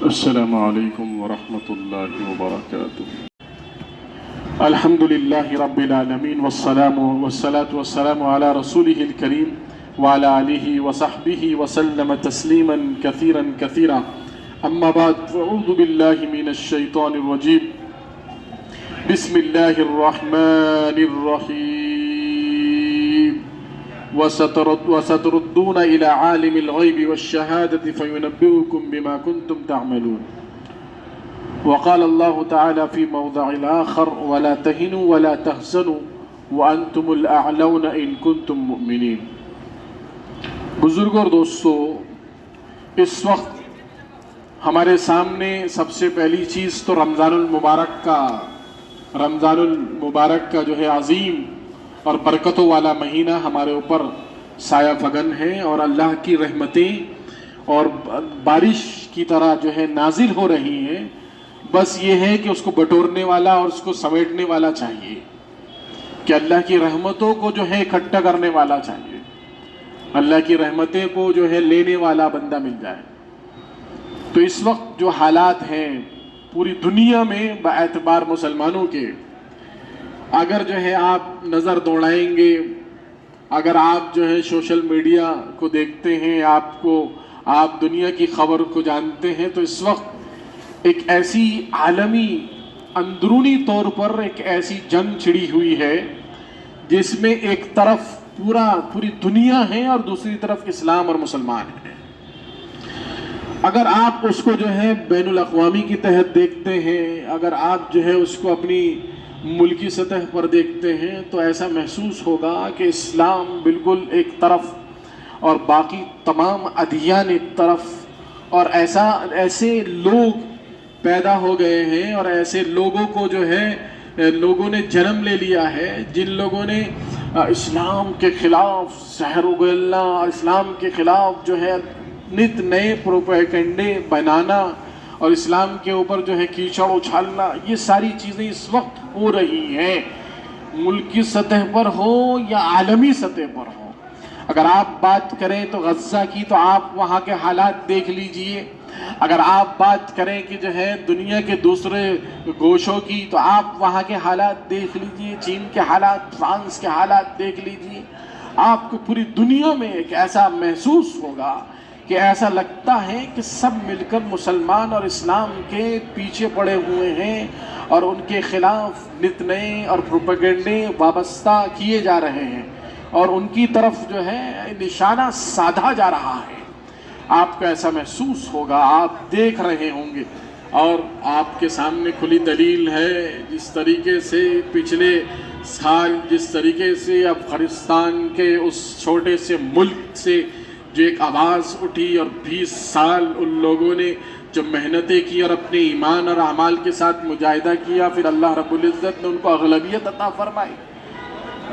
السلام علیکم ورحمۃ اللہ وبرکاتہ۔ الحمد للہ رب العالمین والصلاة والسلام علی رسولہ الکریم وعلی آلہ وصحبہ وسلم تسلیما کثیرا کثیرا، اما بعد فاعوذ باللہ من الشیطان الرجیم، بسم اللہ الرحمن الرحیم، وستردون إلى عالم الغيب والشهادة فينبئكم بما كنتم تعملون، وقال الله تعالى في موضع آخر ولا تهنوا ولا تحزنوا وأنتم الأعلون إن كنتم مؤمنين۔ بزرگوں اور دوستو، اس وقت ہمارے سامنے سب سے پہلی چیز تو رمضان المبارک کا جو ہے عظیم اور برکتوں والا مہینہ ہمارے اوپر سایہ فگن ہے، اور اللہ کی رحمتیں اور بارش کی طرح جو ہے نازل ہو رہی ہیں۔ بس یہ ہے کہ اس کو بٹورنے والا اور اس کو سمیٹنے والا چاہیے، کہ اللہ کی رحمتوں کو جو ہے اکٹھا کرنے والا چاہیے، اللہ کی رحمتیں کو جو ہے لینے والا بندہ مل جائے۔ تو اس وقت جو حالات ہیں پوری دنیا میں باعتبار مسلمانوں کے، اگر جو ہے آپ نظر دوڑائیں گے، اگر آپ جو ہے سوشل میڈیا کو دیکھتے ہیں، آپ دنیا کی خبر کو جانتے ہیں، تو اس وقت ایک ایسی عالمی اندرونی طور پر ایک ایسی جنگ چھڑی ہوئی ہے جس میں ایک طرف پوری دنیا ہے اور دوسری طرف اسلام اور مسلمان ہیں۔ اگر آپ اس کو جو ہے بین الاقوامی کی تحت دیکھتے ہیں، اگر آپ جو ہے اس کو اپنی ملکی سطح پر دیکھتے ہیں، تو ایسا محسوس ہوگا کہ اسلام بالکل ایک طرف اور باقی تمام ادیان ایک طرف، اور ایسے لوگ پیدا ہو گئے ہیں اور ایسے لوگوں کو جو ہے لوگوں نے جنم لے لیا ہے، جن لوگوں نے اسلام کے خلاف زہر اگلنا، اسلام کے خلاف جو ہے نت نئے پروپیگنڈے بنانا اور اسلام کے اوپر جو ہے کیچڑ اچھالنا، یہ ساری چیزیں اس وقت ہو رہی ہیں، ملکی سطح پر ہو یا عالمی سطح پر ہو۔ اگر آپ بات کریں تو غزہ کی، تو آپ وہاں کے حالات دیکھ لیجئے۔ اگر آپ بات کریں کہ جو ہے دنیا کے دوسرے گوشوں کی، تو آپ وہاں کے حالات دیکھ لیجئے، چین کے حالات، فرانس کے حالات دیکھ لیجئے۔ آپ کو پوری دنیا میں ایک ایسا محسوس ہوگا کہ ایسا لگتا ہے کہ سب مل کر مسلمان اور اسلام کے پیچھے پڑے ہوئے ہیں، اور ان کے خلاف نت نئے اور پروپیگنڈے وابستہ کیے جا رہے ہیں، اور ان کی طرف جو ہے نشانہ سادھا جا رہا ہے۔ آپ کو ایسا محسوس ہوگا، آپ دیکھ رہے ہوں گے، اور آپ کے سامنے کھلی دلیل ہے۔ جس طریقے سے پچھلے سال جس طریقے سے افغانستان کے اس چھوٹے سے ملک سے جو ایک آواز اٹھی، اور 20 سال ان لوگوں نے جو محنتیں کی اور اپنے ایمان اور اعمال کے ساتھ مجاہدہ کیا، پھر اللہ رب العزت نے ان کو اغلبیت عطا فرمائی۔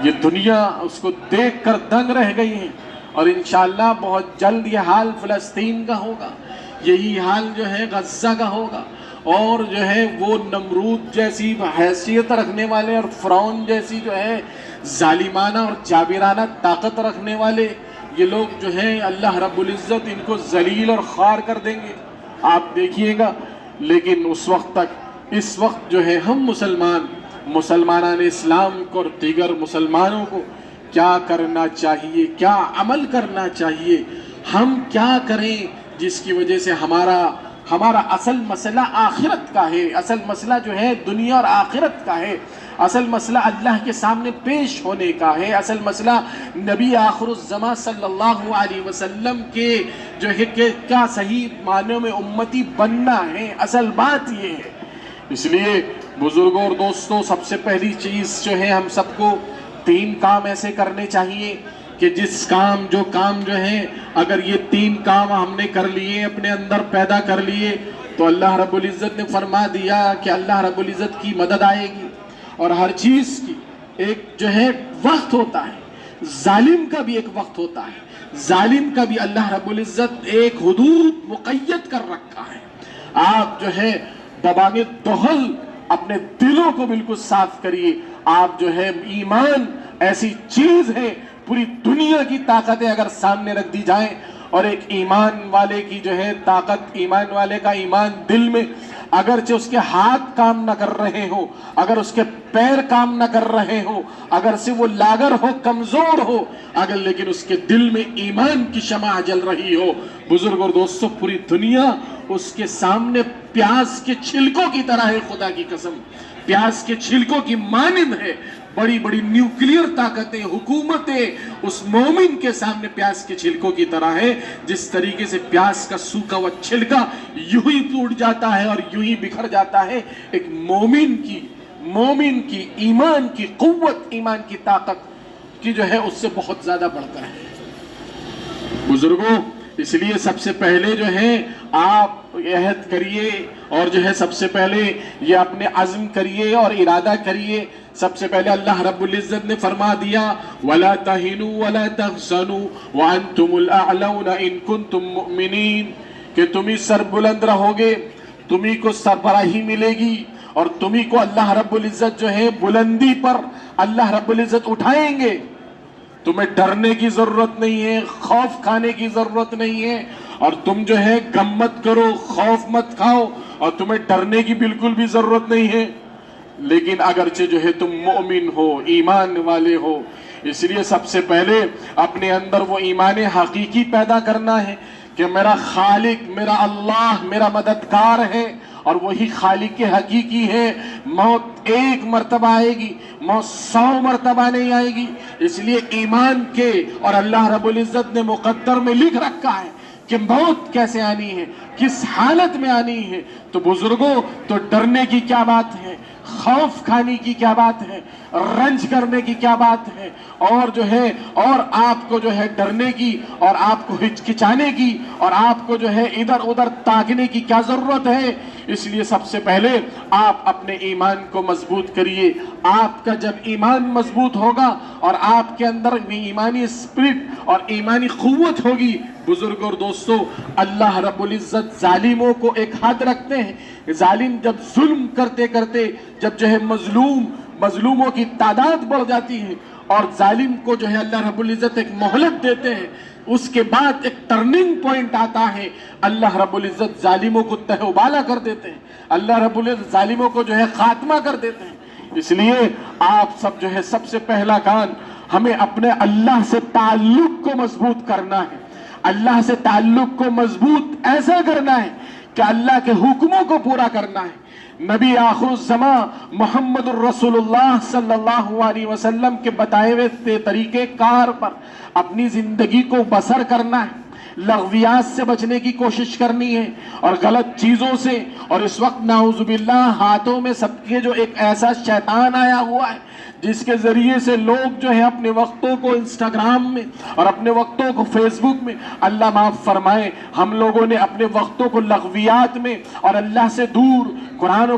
یہ دنیا اس کو دیکھ کر دنگ رہ گئی ہے، اور انشاءاللہ بہت جلد یہ حال فلسطین کا ہوگا، یہی حال جو ہے غزہ کا ہوگا، اور جو ہے وہ نمرود جیسی حیثیت رکھنے والے اور فرعون جیسی جو ہے ظالمانہ اور جابرانہ طاقت رکھنے والے یہ لوگ جو ہیں، اللہ رب العزت ان کو ذلیل اور خوار کر دیں گے، آپ دیکھیے گا۔ لیکن اس وقت جو ہے ہم مسلمانان اسلام کو اور دیگر مسلمانوں کو کیا کرنا چاہیے، کیا عمل کرنا چاہیے، ہم کیا کریں جس کی وجہ سے ہمارا اصل مسئلہ آخرت کا ہے، اصل مسئلہ جو ہے دنیا اور آخرت کا ہے، اصل مسئلہ اللہ کے سامنے پیش ہونے کا ہے، اصل مسئلہ نبی آخر الزمان صلی اللہ علیہ وسلم کے جو ہے کہ کیا صحیح معنوں میں امتی بننا ہے، اصل بات یہ ہے۔ اس لیے بزرگوں اور دوستوں، سب سے پہلی چیز جو ہے ہم سب کو 3 کام ایسے کرنے چاہیے کہ جو کام جو ہے اگر یہ 3 کام ہم نے کر لیے، اپنے اندر پیدا کر لیے، تو اللہ رب العزت نے فرما دیا کہ اللہ رب العزت کی مدد آئے گی۔ اور ہر چیز کی ایک جو ہے وقت ہوتا ہے، ظالم کا بھی ایک وقت ہوتا ہے، ظالم کا بھی اللہ رب العزت ایک حدود مقید کر رکھا ہے۔ آپ جو ہے بباغ دہل اپنے دلوں کو بالکل صاف کریے۔ آپ جو ہے ایمان ایسی چیز ہے، پوری دنیا کی طاقتیں اگر سامنے رکھ دی جائیں اور ایک ایمان والے کی جو ہے طاقت، ایمان والے کا ایمان دل میں، اگرچہ اس کے ہاتھ کام نہ کر رہے ہو، اگر اس کے پیر کام نہ کر رہے ہو، اگر سے وہ لاغر ہو، کمزور ہو، اگر لیکن اس کے دل میں ایمان کی شمع جل رہی ہو، بزرگ اور دوستوں پوری دنیا اس کے سامنے پیاز کے چھلکوں کی طرح ہے، خدا کی قسم پیاز کے چھلکوں کی مانند ہے۔ بڑی بڑی نیوکلیئر طاقتیں، حکومتیں اس مومن کے سامنے پیاز کے چھلکوں کی طرح ہے، جس طریقے سے پیاز کا سوکھا ہوا چھلکا یوں ہی ٹوٹ جاتا ہے اور یوں ہی بکھر جاتا ہے، ایک مومن کی ایمان کی قوت، ایمان کی طاقت کی جو ہے اس سے بہت زیادہ بڑھ کر ہے۔ بزرگوں اس لیے سب سے پہلے جو ہے آپ عہد کریے اور جو ہے سب سے پہلے یہ اپنے عزم کریے اور ارادہ کریے۔ سب سے پہلے اللہ رب العزت نے فرما دیا وَلَا تَهِنُوا وَلَا تَحْزَنُوا وَأَنْتُمُ الْأَعْلَوْنَ إِن كُنتُم مُؤْمِنِينَ، کہ تمہیں سر بلند رہو گے، تمہیں کو سربراہی ملے گی اور تمہیں کو اللہ رب العزت جو ہے بلندی پر اللہ رب العزت اٹھائیں گے۔ تمہیں ڈرنے کی ضرورت نہیں ہے، خوف کھانے کی ضرورت نہیں ہے، اور تم جو ہے غم مت کرو، خوف مت کھاؤ، اور تمہیں ڈرنے کی بالکل بھی ضرورت نہیں ہے۔ لیکن اگرچہ جو ہے تم مومن ہو، ایمان والے ہو، اس لیے سب سے پہلے اپنے اندر وہ ایمان حقیقی پیدا کرنا ہے کہ میرا خالق، میرا اللہ میرا مددگار ہے، اور وہی خالق حقیقی ہے۔ موت ایک مرتبہ آئے گی، موت 100 مرتبہ نہیں آئے گی۔ اس لیے ایمان کے اور اللہ رب العزت نے مقدر میں لکھ رکھا ہے کہ موت کیسے آنی ہے، کس حالت میں آنی ہے۔ تو بزرگوں تو ڈرنے کی کیا بات ہے، خوف کھانے کی کیا بات ہے، رنج کرنے کی کیا بات ہے، اور جو ہے اور آپ کو جو ہے ڈرنے کی اور آپ کو ہچکچانے کی اور آپ کو جو ہے ادھر ادھر تاکنے کی کیا ضرورت ہے۔ اس لیے سب سے پہلے آپ اپنے ایمان کو مضبوط کریے۔ آپ کا جب ایمان مضبوط ہوگا اور آپ کے اندر ایمانی اسپرٹ اور ایمانی قوت ہوگی، بزرگ اور دوستو اللہ رب العزت ظالموں کو ایک حد رکھتے ہیں۔ ظالم جب ظلم کرتے کرتے جب جو ہے مظلوموں کی تعداد بڑھ جاتی ہے اور ظالم کو جو ہے اللہ رب العزت ایک مہلت دیتے ہیں، اس کے بعد ایک ٹرننگ پوائنٹ آتا ہے، اللہ رب العزت ظالموں کو تہ و بالا کر دیتے ہیں، اللہ رب العزت ظالموں کو جو ہے خاتمہ کر دیتے ہیں۔ اس لیے آپ سب جو ہے سب سے پہلا کام ہمیں اپنے اللہ سے تعلق کو مضبوط کرنا ہے۔ اللہ سے تعلق کو مضبوط ایسا کرنا ہے کہ اللہ کے حکموں کو پورا کرنا ہے۔ نبی آخر الزمان محمد الرسول اللہ صلی اللہ علیہ وسلم کے بتائے ہوئے طریقے کار پر اپنی زندگی کو بسر کرنا ہے، لغویات سے بچنے کی کوشش کرنی ہے اور غلط چیزوں سے۔ اور اس وقت نعوذ باللہ ہاتھوں میں سب کے جو ایک ایسا شیطان آیا ہوا ہے جس کے ذریعے سے لوگ جو ہے اپنے وقتوں کو انسٹاگرام میں اور اپنے وقتوں کو فیس بک میں، اللہ معاف فرمائے ہم لوگوں نے اپنے وقتوں کو لغویات میں اور اللہ سے دور، قرآن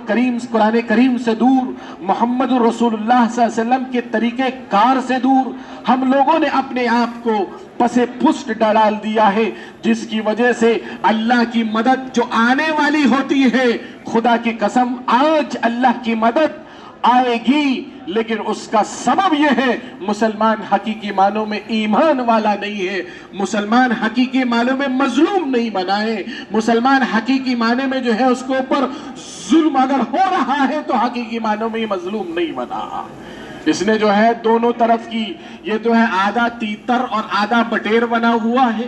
کریم سے دور، محمد رسول اللہ صلی اللہ علیہ وسلم کے طریقے کار سے دور، ہم لوگوں نے اپنے آپ کو پسے پشت ڈال دیا ہے، جس کی وجہ سے اللہ کی مدد جو آنے والی ہوتی ہے، خدا کی قسم آج اللہ کی مدد آئے گی، لیکن اس کا سبب یہ ہے مسلمان حقیقی معنوں میں ایمان والا نہیں ہے، مسلمان حقیقی معنوں میں مظلوم نہیں بنا ہے، مسلمان حقیقی معنی میں جو ہے اس کے اوپر ظلم اگر ہو رہا ہے تو حقیقی معنوں میں مظلوم نہیں بنا۔ اس نے جو ہے دونوں طرف کی یہ جو ہے آدھا تیتر اور آدھا بٹیر بنا ہوا ہے،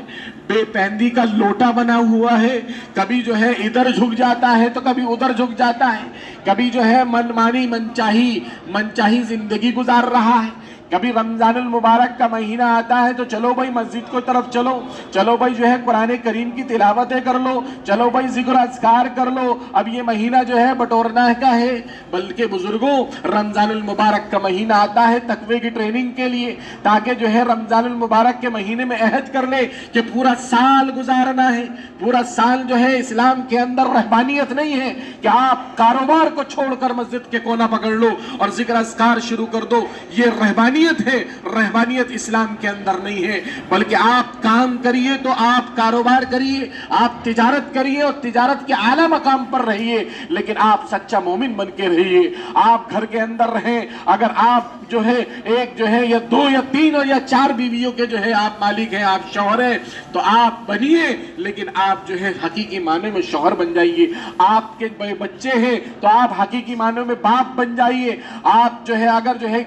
بے پہندی کا لوٹا بنا ہوا ہے، کبھی جو ہے ادھر جھک جاتا ہے تو کبھی ادھر جھک جاتا ہے، کبھی جو ہے من مانی من چاہی زندگی گزار رہا ہے۔ کبھی رمضان المبارک کا مہینہ آتا ہے تو چلو بھائی مسجد کو طرف چلو بھائی جو ہے قرآن کریم کی تلاوتیں کر لو، چلو بھائی ذکر اذکار کر لو، اب یہ مہینہ جو ہے بٹورنا کا ہے۔ بلکہ بزرگوں رمضان المبارک کا مہینہ آتا ہے تقوی کی ٹریننگ کے لیے، تاکہ جو ہے رمضان المبارک کے مہینے میں عہد کر لے کہ پورا سال گزارنا ہے۔ پورا سال جو ہے اسلام کے اندر رہبانیت نہیں ہے کہ آپ کاروبار کو چھوڑ کر مسجد کے کونا پکڑ لو اور ذکر اذکار شروع کر دو، یہ رہبانیت ہے۔ رہبانیت اسلام کے اندر نہیں ہے، بلکہ آپ کام کریے تو آپ کاروبار کریے، آپ تجارت کریے اور تجارت کے اعلیٰ مقام پر رہیے، لیکن آپ سچا مومن بن کے رہیے۔ آپ گھر کے اندر رہیں، اگر آپ جو ہے ایک جو ہے یا دو یا تین اور یا چار بیویوں کے جو ہے آپ مالک ہیں، آپ شوہر ہیں، تو آپ بنیے، لیکن آپ جو ہے حقیقی معنی میں شوہر بن جائیے۔ آپ کے بچے ہیں تو آپ حقیقی معنی میں باپ بن جائیے۔ آپ جو ہے اگر جو ہے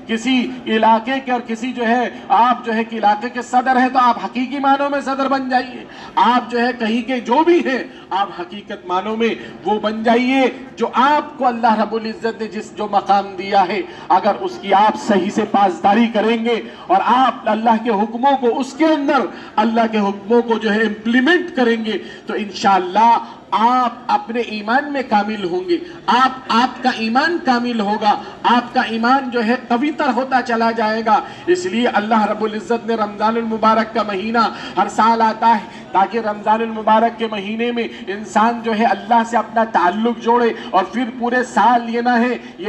کسی علاقے کے اور کسی جو ہے آپ جو ہے کہ علاقے کے صدر ہیں تو آپ حقیقی معنوں میں صدر بن جائیے۔ آپ جو ہے کہیں کے جو بھی ہیں آپ حقیقت معنوں میں وہ بن جائیے جو آپ کو اللہ رب العزت نے جو مقام دیا ہے۔ اگر اس کی آپ صحیح سے پاسداری کریں گے اور آپ اللہ کے حکموں کو اس کے اندر اللہ کے حکموں کو جو ہے امپلیمنٹ کریں گے تو انشاءاللہ آپ اپنے ایمان میں کامل ہوں گے، آپ کا ایمان کامل ہوگا، آپ کا ایمان جو ہے قوی تر ہوتا چلا جائے گا۔ اس لیے اللہ رب العزت نے رمضان المبارک کا مہینہ ہر سال آتا ہے تاکہ رمضان المبارک کے مہینے میں انسان جو ہے اللہ سے اپنا تعلق جوڑے، اور پھر پورے سال یہ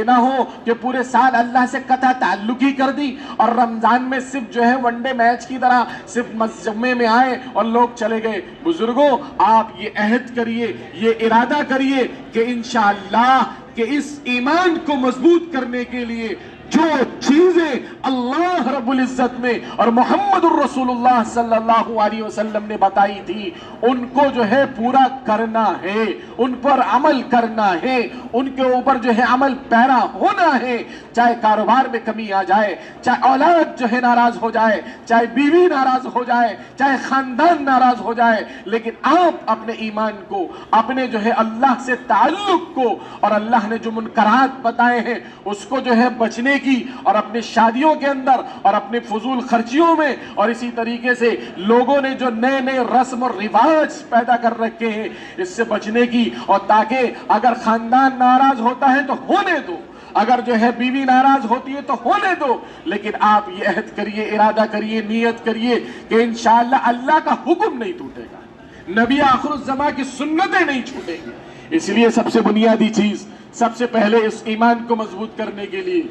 نہ ہو کہ پورے سال اللہ سے قطع تعلق ہی کر دی اور رمضان میں صرف جو ہے ون ڈے میچ کی طرح صرف جمعے میں آئے اور لوگ چلے گئے۔ بزرگوں، آپ یہ عہد کریے، یہ ارادہ کریے کہ انشاءاللہ کہ اس ایمان کو مضبوط کرنے کے لیے جو چیزیں اللہ رب العزت نے اور محمد الرسول اللہ صلی اللہ علیہ وسلم نے بتائی تھی ان کو جو ہے پورا کرنا ہے، ان پر عمل کرنا ہے، ان کے اوپر جو ہے عمل پیرا ہونا ہے۔ چاہے کاروبار میں کمی آ جائے، چاہے اولاد جو ہے ناراض ہو جائے، چاہے بیوی ناراض ہو جائے، چاہے خاندان ناراض ہو جائے، لیکن آپ اپنے ایمان کو، اپنے جو ہے اللہ سے تعلق کو اور اللہ نے جو منکرات بتائے ہیں اس کو جو ہے بچنے کی، اور اپنے شادیوں کے اندر اور اپنے فضول خرچیوں میں اور اسی طریقے سے لوگوں نے جو نئے نئے رسم اور رواج پیدا کر رکھے ہیں اس سے بچنے کی، اور تاکہ اگر خاندان ناراض ہوتا ہے تو ہونے دو، اگر جو ہے بیوی ناراض ہوتی ہے تو ہونے دو، لیکن آپ یہ عہد کریے، ارادہ کریے، نیت کریے کہ انشاءاللہ اللہ کا حکم نہیں ٹوٹے گا، نبی آخر الزمان کی سنتیں نہیں چھوٹیں گی۔ اس لیے سب سے بنیادی چیز، سب سے پہلے اس ایمان کو مضبوط کرنے کے لیے،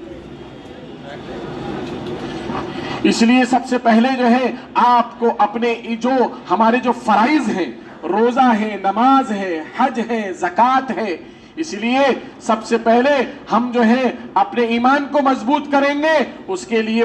اس لیے سب سے پہلے جو ہے آپ کو اپنے جو ہمارے جو فرائض ہیں، روزہ ہے، نماز ہے، حج ہے، زکوٰۃ ہے، اس لیے سب سے پہلے ہم جو ہے اپنے ایمان کو مضبوط کریں گے، اس کے لیے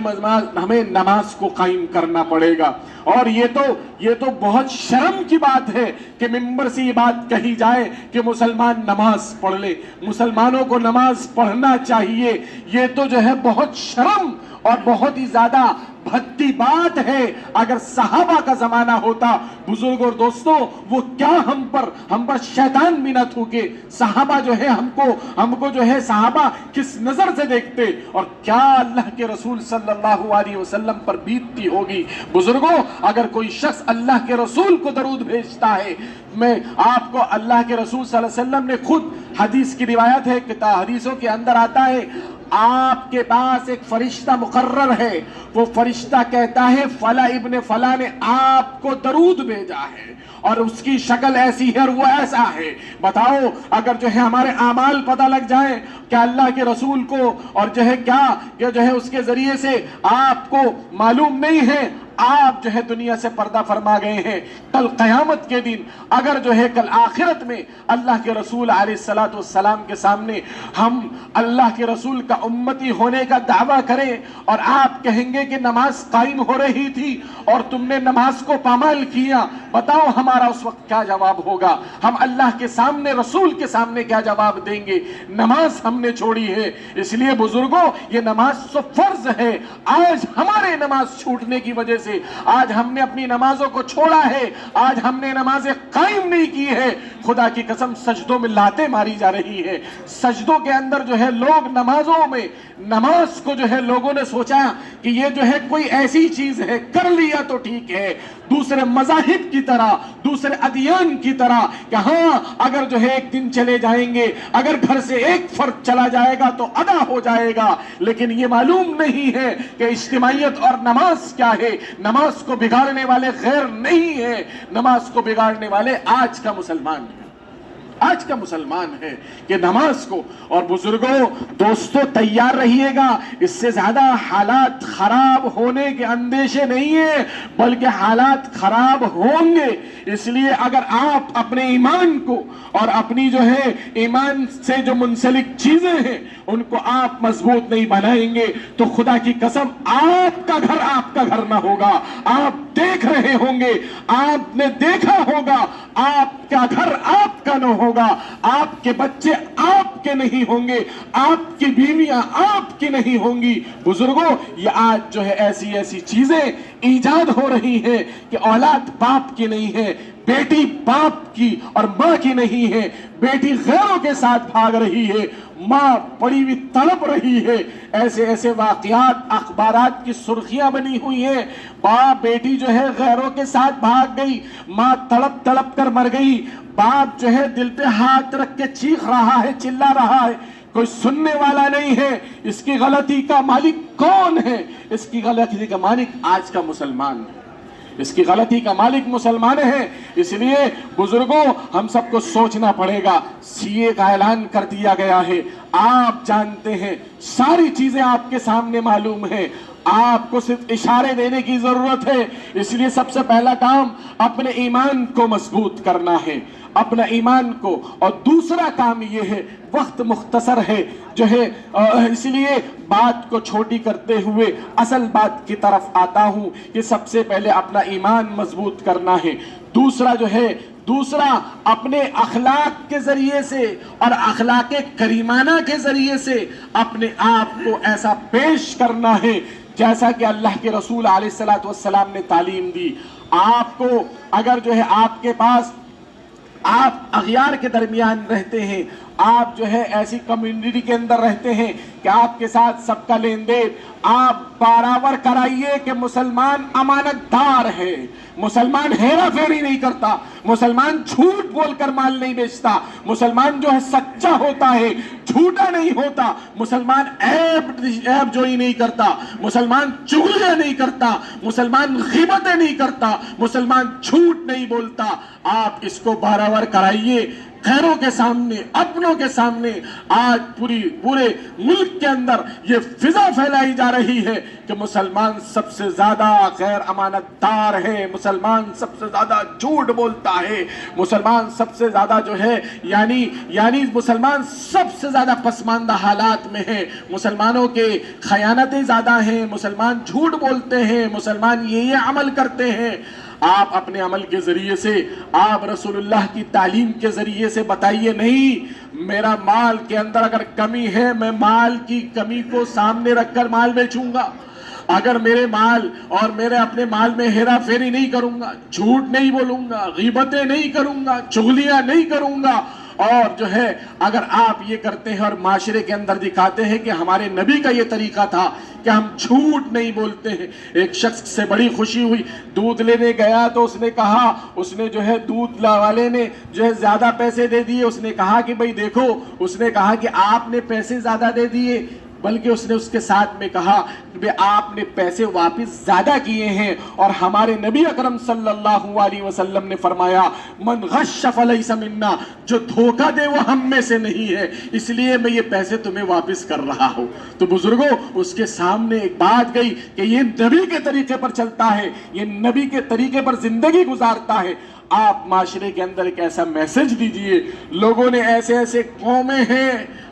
ہمیں نماز کو قائم کرنا پڑے گا۔ اور یہ تو بہت شرم کی بات ہے کہ ممبر سے یہ بات کہی جائے کہ مسلمان نماز پڑھ لے، مسلمانوں کو نماز پڑھنا چاہیے، یہ تو جو ہے بہت شرم اور بہت ہی زیادہ بھدی بات ہے۔ اگر صحابہ کا زمانہ ہوتا، بزرگ اور دوستوں، وہ کیا ہم پر شیطان بھی نہ تھوکے، صحابہ جو ہے ہم کو جو ہے صحابہ کس نظر سے دیکھتے اور کیا اللہ کے رسول صلی اللہ علیہ وسلم پر بیتتی ہوگی۔ بزرگوں، اگر کوئی شخص اللہ کے رسول کو درود بھیجتا ہے، میں آپ کو اللہ کے رسول صلی اللہ علیہ وسلم نے خود، حدیث کی روایت ہے، حدیثوں کے اندر آتا ہے، آپ کے پاس ایک فرشتہ مقرر ہے، وہ فرشتہ کہتا ہے فلاں ابن فلاں نے آپ کو درود بھیجا ہے اور اس کی شکل ایسی ہے اور وہ ایسا ہے۔ بتاؤ، اگر جو ہے ہمارے اعمال پتہ لگ جائیں کیا اللہ کے رسول کو اور جو ہے کیا جو ہے اس کے ذریعے سے آپ کو معلوم نہیں ہے، آپ جو ہے دنیا سے پردہ فرما گئے ہیں۔ کل قیامت کے دن اگر جو ہے کل آخرت میں اللہ کے رسول علیہ السلام کے سامنے ہم اللہ کے رسول کا امتی ہونے کا دعویٰ کریں اور آپ کہیں گے کہ نماز قائم ہو رہی تھی اور تم نے نماز کو پامال کیا، بتاؤ ہمارا اس وقت کیا جواب ہوگا؟ ہم اللہ کے سامنے، رسول کے سامنے کیا جواب دیں گے؟ نماز ہم نے چھوڑی ہے۔ اس لیے بزرگوں، یہ نماز تو فرض ہے۔ آج ہمارے نماز چھوٹنے کی وجہ سے، آج ہم نے اپنی نمازوں کو چھوڑا ہے، آج ہم نے نمازیں قائم نہیں کی ہے۔ خدا کی قسم، سجدوں میں لاتیں ماری جا رہی ہے، سجدوں کے اندر جو ہے لوگ نمازوں میں، نماز کو جو ہے لوگوں نے سوچا کہ یہ جو ہے کوئی ایسی چیز ہے، کر لیا تو ٹھیک ہے، دوسرے مذاہب کی طرح، دوسرے ادیان کی طرح کہ ہاں اگر جو ہے ایک دن چلے جائیں گے، اگر گھر سے ایک فرد چلا جائے گا تو ادا ہو جائے گا، لیکن یہ معلوم نہیں ہے کہ اجتماعیت اور نماز کیا ہے۔ نماز کو بگاڑنے والے غیر نہیں ہے، نماز کو بگاڑنے والے آج کا مسلمان ہے۔ آج کا مسلمان ہے کہ نماز کو، اور بزرگوں دوستوں تیار رہیے گا، اس سے زیادہ حالات خراب ہونے کے اندیشے نہیں ہیں بلکہ حالات خراب ہوں گے۔ اس لیے اگر آپ اپنے ایمان کو اور اپنی جو ہے ایمان سے جو منسلک چیزیں ہیں ان کو آپ مضبوط نہیں بنائیں گے تو خدا کی قسم آپ کا گھر نہ ہوگا۔ آپ دیکھ رہے ہوں گے، آپ نے دیکھا ہوگا، آپ کا گھر آپ کا نہ ہوگا، آپ کے بچے آپ کے نہیں ہوں گے، آپ کی بیویاں آپ کی نہیں ہوں گی۔ بزرگوں یہ آج جو ہے ایسی چیزیں ایجاد ہو رہی ہیں کہ اولاد باپ کی نہیں ہے، بیٹی باپ کی اور ماں کی نہیں ہے، بیٹی غیروں کے ساتھ بھاگ رہی ہے، ماں پڑی ہوئی تڑپ رہی ہے۔ ایسے واقعات اخبارات کی سرخیاں بنی ہوئی ہیں، باپ بیٹی جو ہے غیروں کے ساتھ بھاگ گئی، ماں تڑپ تڑپ کر مر گئی، باپ جو ہے دل پہ ہاتھ رکھ کے چیخ رہا ہے، چلا رہا ہے، کوئی سننے والا نہیں ہے۔ اس کی غلطی کا مالک کون ہے؟ اس کی غلطی کا مالک آج کا مسلمان ہے، اس کی غلطی کا مالک مسلمان ہے۔ اس لیے بزرگوں ہم سب کو سوچنا پڑے گا۔ سی اے کا اعلان کر دیا گیا ہے، آپ جانتے ہیں، ساری چیزیں آپ کے سامنے معلوم ہیں، آپ کو صرف اشارے دینے کی ضرورت ہے۔ اس لیے سب سے پہلا کام اپنے ایمان کو مضبوط کرنا ہے، اپنا ایمان کو، اور دوسرا کام یہ ہے، وقت مختصر ہے جو ہے، اس لیے بات کو چھوٹی کرتے ہوئے اصل بات کی طرف آتا ہوں کہ سب سے پہلے اپنا ایمان مضبوط کرنا ہے۔ دوسرا اپنے اخلاق کے ذریعے سے اور اخلاق کریمانہ کے ذریعے سے اپنے آپ کو ایسا پیش کرنا ہے جیسا کہ اللہ کے رسول علیہ السلام نے تعلیم دی۔ آپ کو اگر جو ہے آپ کے پاس، آپ اغیار کے درمیان رہتے ہیں، آپ جو ہے ایسی کمیونٹی کے اندر رہتے ہیں کہ آپ کے ساتھ سب کا لین دین، آپ برابر کرائیے کہ مسلمان امانت دار ہے، مسلمان ہیرا پھیری نہیں کرتا، مسلمان جھوٹ بول کر مال نہیں بیچتا، مسلمان جو ہے سچا ہوتا ہے، جھوٹا نہیں ہوتا، مسلمان عیب جوئی نہیں کرتا، مسلمان چغلیاں نہیں کرتا، مسلمان غیبتیں نہیں کرتا، مسلمان جھوٹ نہیں بولتا۔ آپ اس کو برابر کرائیے غیروں کے سامنے، اپنوں کے سامنے۔ آج پورے ملک کے اندر یہ فضا پھیلائی جا رہی ہے کہ مسلمان سب سے زیادہ غیر امانت دار ہے، مسلمان سب سے زیادہ جھوٹ بولتا ہے، مسلمان سب سے زیادہ جو ہے یعنی مسلمان سب سے زیادہ پسماندہ حالات میں ہے، مسلمانوں کے خیانتیں زیادہ ہیں، مسلمان جھوٹ بولتے ہیں، مسلمان یہ عمل کرتے ہیں۔ آپ اپنے عمل کے ذریعے سے، آپ رسول اللہ کی تعلیم کے ذریعے سے بتائیے نہیں میرا مال کے اندر اگر کمی ہے میں مال کی کمی کو سامنے رکھ کر مال بیچوں گا، اگر میرے مال اور میرے اپنے مال میں ہیرا پھیری نہیں کروں گا، جھوٹ نہیں بولوں گا، غیبتیں نہیں کروں گا، چغلیاں نہیں کروں گا، اور جو ہے اگر آپ یہ کرتے ہیں اور معاشرے کے اندر دکھاتے ہیں کہ ہمارے نبی کا یہ طریقہ تھا کہ ہم جھوٹ نہیں بولتے ہیں۔ ایک شخص سے بڑی خوشی ہوئی، دودھ لینے گیا تو اس نے کہا، اس نے جو ہے دودھ والے نے جو ہے زیادہ پیسے دے دیے، اس نے کہا کہ بھئی دیکھو، اس نے کہا کہ آپ نے پیسے زیادہ دے دیے، بلکہ اس نے اس کے ساتھ میں کہا کہ آپ نے پیسے واپس زیادہ کیے ہیں، اور ہمارے نبی اکرم صلی اللہ علیہ وسلم نے فرمایا من غش فلیس منا، جو دھوکہ دے وہ ہم میں سے نہیں ہے، اس لیے میں یہ پیسے تمہیں واپس کر رہا ہوں۔ تو بزرگوں اس کے سامنے ایک بات گئی کہ یہ نبی کے طریقے پر چلتا ہے، یہ نبی کے طریقے پر زندگی گزارتا ہے۔ آپ معاشرے کے اندر ایک ایسا میسج دیجئے، لوگوں نے ایسے قومیں ہیں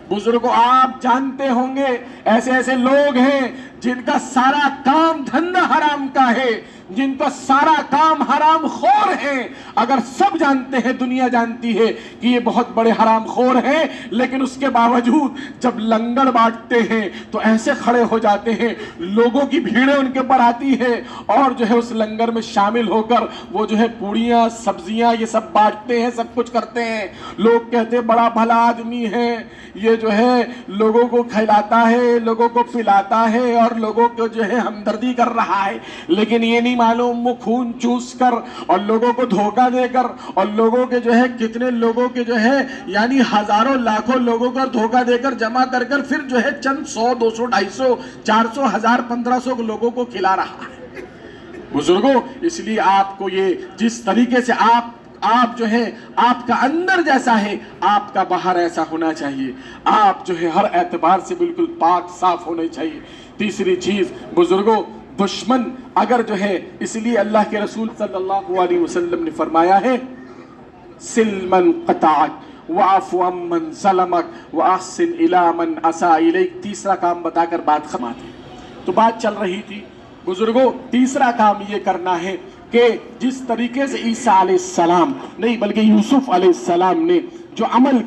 بزرگوں، آپ جانتے ہوں گے ایسے لوگ ہیں جن کا سارا کام دھندا حرام کا ہے، جن کا سارا کام حرام خور ہے۔ اگر سب جانتے ہیں، دنیا جانتی ہے کہ یہ بہت بڑے حرام خور ہیں، لیکن اس کے باوجود جب لنگر بانٹتے ہیں تو ایسے کھڑے ہو جاتے ہیں، لوگوں کی بھیڑیں ان کے پر آتی ہے، اور جو ہے اس لنگر میں شامل ہو کر وہ جو ہے پوڑیاں سبزیاں یہ سب بانٹتے ہیں، سب کچھ کرتے ہیں۔ لوگ کہتے ہیں بڑا بھلا آدمی ہے، یہ جو ہے لوگوں کو کھلاتا ہے، لوگوں کو پلاتا ہے، اور لوگوں کو جو ہے ہمدردی کر رہا ہے، لیکن یہ نہیں معلوم وہ خون چوس کر اور لوگوں کو دھوکہ دے کر، اور لوگوں کے جو ہے کتنے لوگوں کے جو ہے یعنی ہزاروں لاکھوں لوگوں کو دھوکہ دے کر جمع کر پھر جو ہے چند 100 200 250 400 1000 1500 لوگوں کو کھلا رہا ہے۔ بزرگوں اس لیے آپ کو یہ جس طریقے سے آپ آپ جو ہے آپ کا اندر جیسا ہے آپ کا باہر ایسا ہونا چاہیے، آپ جو ہے ہر اعتبار سے بالکل پاک صاف ہونے چاہیے۔ تیسری چیز بزرگوں، دشمن اگر جو ہے، اس لیے اللہ کے رسول صلی اللہ علیہ وسلم نے فرمایا ہے سل من قطعک وعف عمن ظلمک واحسن الی من اساء الیک۔ تیسرا کام بتا کر بات ختم آتی، تو بات چل رہی تھی بزرگوں، تیسرا کام یہ کرنا ہے کہ جس طریقے سے عیسیٰ علیہ السلام نہیں بلکہ یوسف علیہ السلام نے جو عمل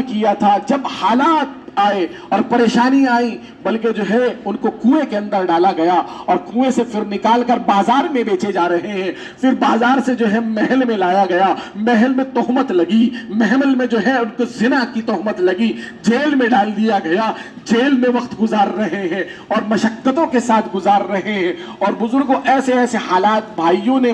کیا تھا جب حالات آئے اور پریشانی آئی، بلکہ جو ہے ان کو کنویں کے اندر ڈالا گیا اور کنویں سے پھر نکال کر بازار میں بیچے جا رہے ہیں، پھر بازار سے جو ہے محل میں لایا گیا، محل میں تہمت لگی، محل میں جو ہے ان کو زنا کی تہمت لگی، جیل میں ڈال دیا گیا، جیل میں وقت گزار رہے ہیں اور مشقتوں کے ساتھ گزار رہے ہیں، اور بزرگوں ایسے ایسے حالات، بھائیوں نے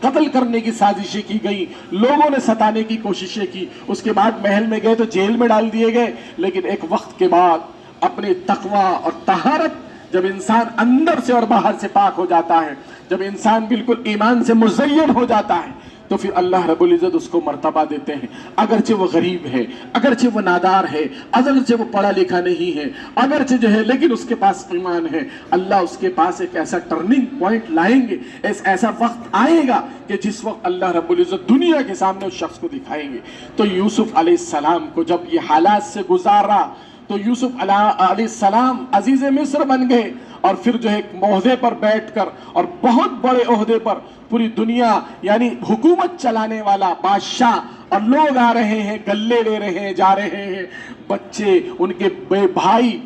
قتل کرنے کی سازشیں کی گئی، لوگوں نے ستانے کی کوششیں کی، اس کے بعد محل میں گئے تو جیل میں ڈال دیے گئے، لیکن ایک وقت کے بعد اپنے تقوی اور طہارت، جب انسان اندر سے اور باہر سے پاک ہو جاتا ہے، جب انسان بالکل ایمان سے مزین ہو جاتا ہے، تو پھر اللہ رب العزت اس کو مرتبہ دیتے ہیں، اگرچہ وہ غریب ہے، اگرچہ وہ نادار ہے، اگرچہ وہ پڑھا لکھا نہیں ہے، اگرچہ جو ہے لیکن اس کے پاس ایمان ہے، اللہ اس کے پاس ایک ایسا ٹرننگ پوائنٹ لائیں گے، ایسا وقت آئے گا کہ جس وقت اللہ رب العزت دنیا کے سامنے اس شخص کو دکھائیں گے۔ تو یوسف علیہ السلام کو جب یہ حالات سے گزارا تو یوسف علیہ السلام عزیز مصر بن گئے، اور پھر جو ہے ایک عہدے پر بیٹھ کر، اور بہت بڑے عہدے پر، پوری دنیا یعنی حکومت چلانے والا بادشاہ، اور لوگ آ رہے ہیں، گلے لے رہے ہیں، جا رہے ہیں، بچے، ان کے بھائی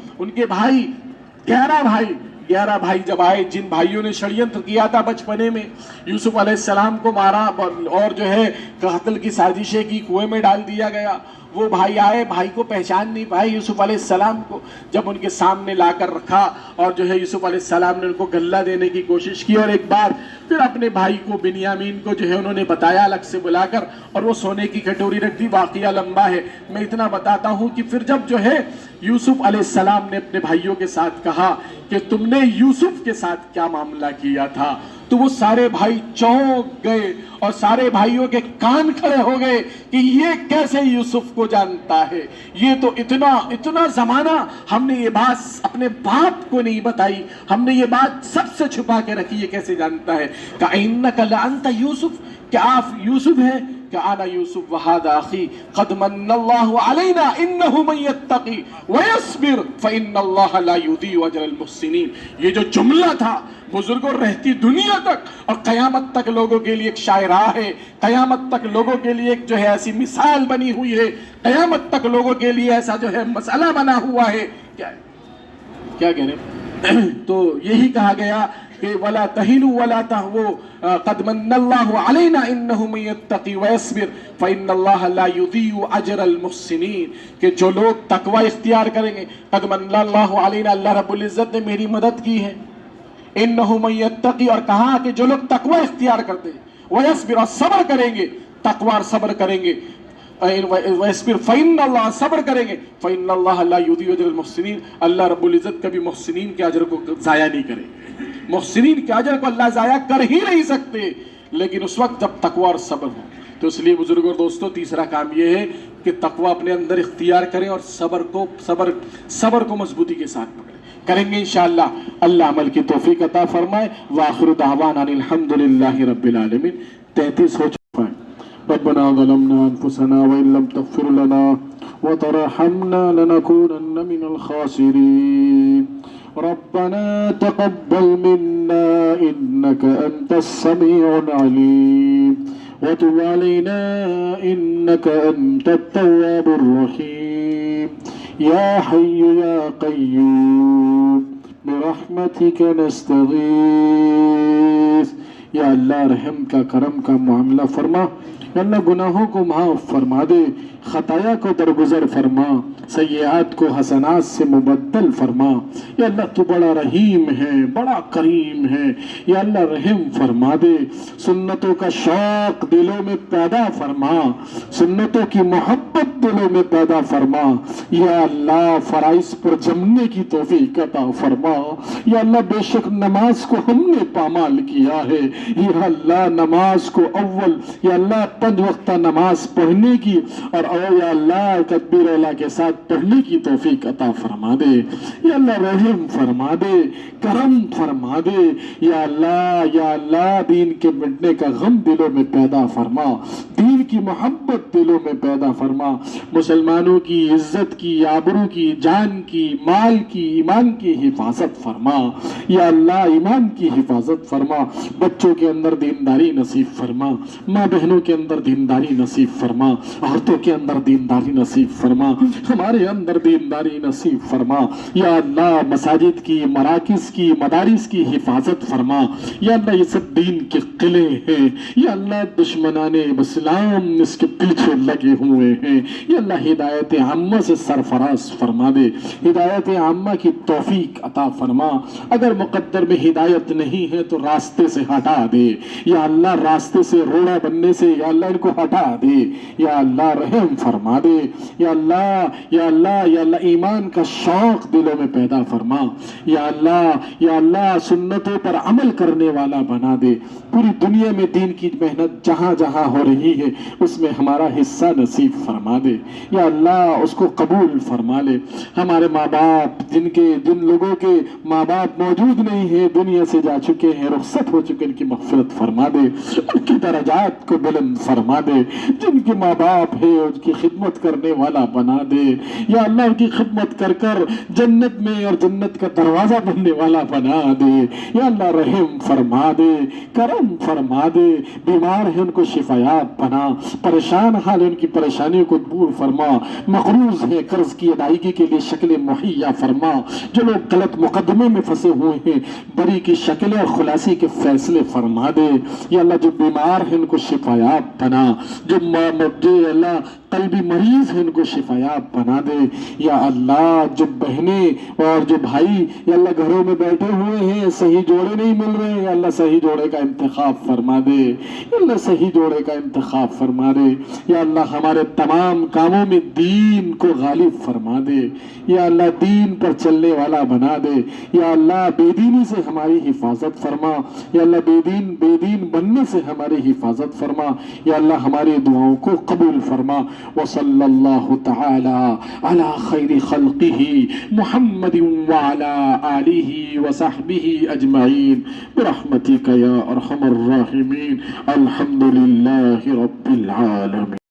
11 بھائی جب آئے، جن بھائیوں نے ષڑینتر کیا تھا بچپنے میں، یوسف علیہ السلام کو مارا اور جو ہے قتل کی سازشیں کی، کنویں میں ڈال دیا گیا، وہ بھائی آئے، بھائی کو پہچان نہیں پائے یوسف علیہ السلام کو، جب ان کے سامنے لا کر رکھا، اور جو ہے یوسف علیہ السلام نے ان کو گلہ دینے کی کوشش کی، اور ایک بار پھر اپنے بھائی کو بنیامین کو جو ہے انہوں نے بتایا الگ سے بلا کر، اور وہ سونے کی کٹوری رکھ دی۔ واقعہ لمبا ہے، میں اتنا بتاتا ہوں کہ پھر جب جو ہے یوسف علیہ السلام نے اپنے بھائیوں کے ساتھ کہا کہ تم نے یوسف کے ساتھ کیا معاملہ کیا تھا، تو وہ سارے بھائی چونک گئے، اور سارے بھائیوں کے کان کھڑے ہو گئے کہ یہ کیسے یوسف کو جانتا ہے، یہ تو اتنا زمانہ ہم نے یہ بات اپنے باپ کو نہیں بتائی، ہم نے یہ بات سب سے چھپا کے رکھی، یہ کیسے جانتا ہے؟ کہ لأنت یوسف، کیا آپ یوسف ہیں؟ کہ انا یوسف وہذا اخی قد من اللہ علینا انہ من یتقی ویصبر فإن اللہ لا یضیع اجر المحسنین۔ یہ جو جملہ تھا بزرگوں رہتی دنیا تک اور قیامت تک لوگوں کے لیے ایک شاعرہ ہے، قیامت تک لوگوں کے لیے ایک جو ہے ایسی مثال بنی ہوئی ہے، قیامت تک لوگوں کے لیے ایسا جو ہے مسئلہ بنا ہوا ہے۔ کیا کہہ رہے؟ تو یہی کہا گیا کہ ولا تہنوا ولا تهووا قد من اللہ علینا انہ من یتقی ویصبر فإن اللہ لا یضیع اجر المحسنین، کہ جو لوگ تقوی اختیار کریں گے، قد من اللہ علینا، اللہ رب العزت نے میری مدد کی ہے، انہ من یتقی، اور کہا کہ جو لوگ تقوی اختیار کرتے ہیں، ویصبر، اور صبر کریں گے، تقوی اور صبر کریں گے، ویصبر فإن اللہ، صبر کریں گے، فإن اللہ لا یضیع اجر المحسنین، اللہ رب العزت کبھی محسنین کے اجر کو ضائع نہیں کرے، محسنین کے اجر کو اللہ ضائع کر ہی نہیں سکتے، لیکن اس وقت جب تقوی اور صبر ہو۔ تو اس لیے بزرگوں اور دوستوں تیسرا کام یہ ہے کہ تقوی اپنے اندر اختیار کریں، اور صبر کو مضبوطی کے ساتھ پکڑیں، کریں گے انشاءاللہ اللہ عمل کی توفیق عطا فرمائے۔ وآخر دعوانا الحمدللہ رب العالمین۔ 33 ہو چکا ہے۔ ربنا ظلمنا انفسنا وان لم تغفر لنا وترحمنا لنكونن من الخاسرين ربنا تقبل منا انك انت السميع العليم وتب علينا انك انت التواب الرحيم يا حي يا قيوم برحمتك نستغيث۔ یا اللہ رحم کا کرم کا معاملہ فرما، یا اللہ گناہوں کو معاف فرما دے، خطایا کو درگزر فرما، سیئات کو حسنات سے مبدل فرما۔ یا اللہ تو بڑا رحیم ہے، بڑا کریم ہے، یا اللہ رحم فرما دے، سنتوں کا شوق دلوں میں پیدا فرما، سنتوں کی محبت دلوں میں پیدا فرما، یا اللہ فرائض پر جمنے کی توفیق عطا فرما۔ یا اللہ بے شک نماز کو ہم نے پامال کیا ہے، یا اللہ نماز کو اول یا اللہ 5 وقتہ نماز پڑھنے کی اور یا اللہ تکبیر اولا کے ساتھ پڑھنے کی توفیق عطا فرما دے، یا اللہ رحم فرما دے، کرم فرما دے، یا اللہ دین کے مٹنے کا غم دلوں میں پیدا فرما، دین کی محبت دلوں میں پیدا فرما، مسلمانوں کی عزت کی، آبرو کی، جان کی، مال کی، ایمان کی حفاظت فرما، یا اللہ ایمان کی حفاظت فرما، بچوں کے اندر دینداری نصیب فرما، ماں بہنوں کے اندر دینداری نصیب فرما، عورتوں کے اندر دینداری نصیب فرما، ہمارے اندر دینداری نصیب فرما، یا اللہ مساجد کی، مراکز کی، مدارس کی حفاظت فرما، یا اللہ یہ سب دین کے قلعے ہیں، یا اللہ دشمنان اسلام اس کے پیچھے لگے ہوئے ہیں، یا اللہ ہدایت عامہ سے سرفراز فرما دے، ہدایت عامہ کی توفیق عطا فرما، اگر مقدر میں ہدایت نہیں ہے تو راستے سے ہٹا دے، یا اللہ راستے سے روڑا بننے سے یا اللہ ان کو ہٹا دے، یا اللہ رحم فرما دے، یا اللہ ایمان کا شوق دلوں میں پیدا فرما، یا اللہ سنتوں پر عمل کرنے والا بنا دے، پوری دنیا میں دین کی محنت جہاں جہاں ہو رہی ہے اس میں ہمارا حصہ نصیب فرما دے، یا اللہ اس کو قبول فرما لے، ہمارے ماں باپ جن لوگوں کے ماں باپ موجود نہیں ہیں، دنیا سے جا چکے ہیں، رخصت ہو چکے، ان کی مغفرت فرما دے، ان کی درجات کو بلند فرما دے، جن کے ماں باپ ہے ان کی خدمت کرنے والا بنا دے، یا اللہ ان کی خدمت کر کر جنت میں اور جنت کا دروازہ بننے والا بنا دے، یا اللہ رحم فرما دے، کرم فرما دے، بیمار ہیں ان کو شفایاب بنا، پریشان حال ان کی پریشانیوں کو دور فرما، مقروض ہے قرض کی ادائیگی کے لیے شکل مہیا فرما، جو لوگ غلط مقدمے میں پھنسے ہوئے ہیں بری کی شکل اور خلاصی کے فیصلے فرما دے، یا اللہ جو بیمار ہیں ان کو شفایاب بنا، جو اللہ قلبی مریض ہیں ان کو شفایاب بنا دے، یا اللہ جو بہنیں اور جو بھائی یا اللہ گھروں میں بیٹھے ہوئے ہیں صحیح جوڑے نہیں مل رہے، یا اللہ صحیح جوڑے کا انتخاب فرما دے، یا اللہ صحیح جوڑے کا انتخاب فرما دے، یا اللہ ہمارے تمام کاموں میں دین کو غالب فرما دے، یا اللہ دین پر چلنے والا بنا دے، یا اللہ بے دینی سے ہماری حفاظت فرما، یا اللہ بے دین بننے سے ہماری حفاظت فرما، یا اللہ ہماری دعاؤں کو قبول فرما، وصلی اللہ تعالی علی خیر خلقہ محمد وعلی آلہ وصحبہ اجمعین برحمتک یا ارحم الراحمین، الحمد للہ رب العالمین۔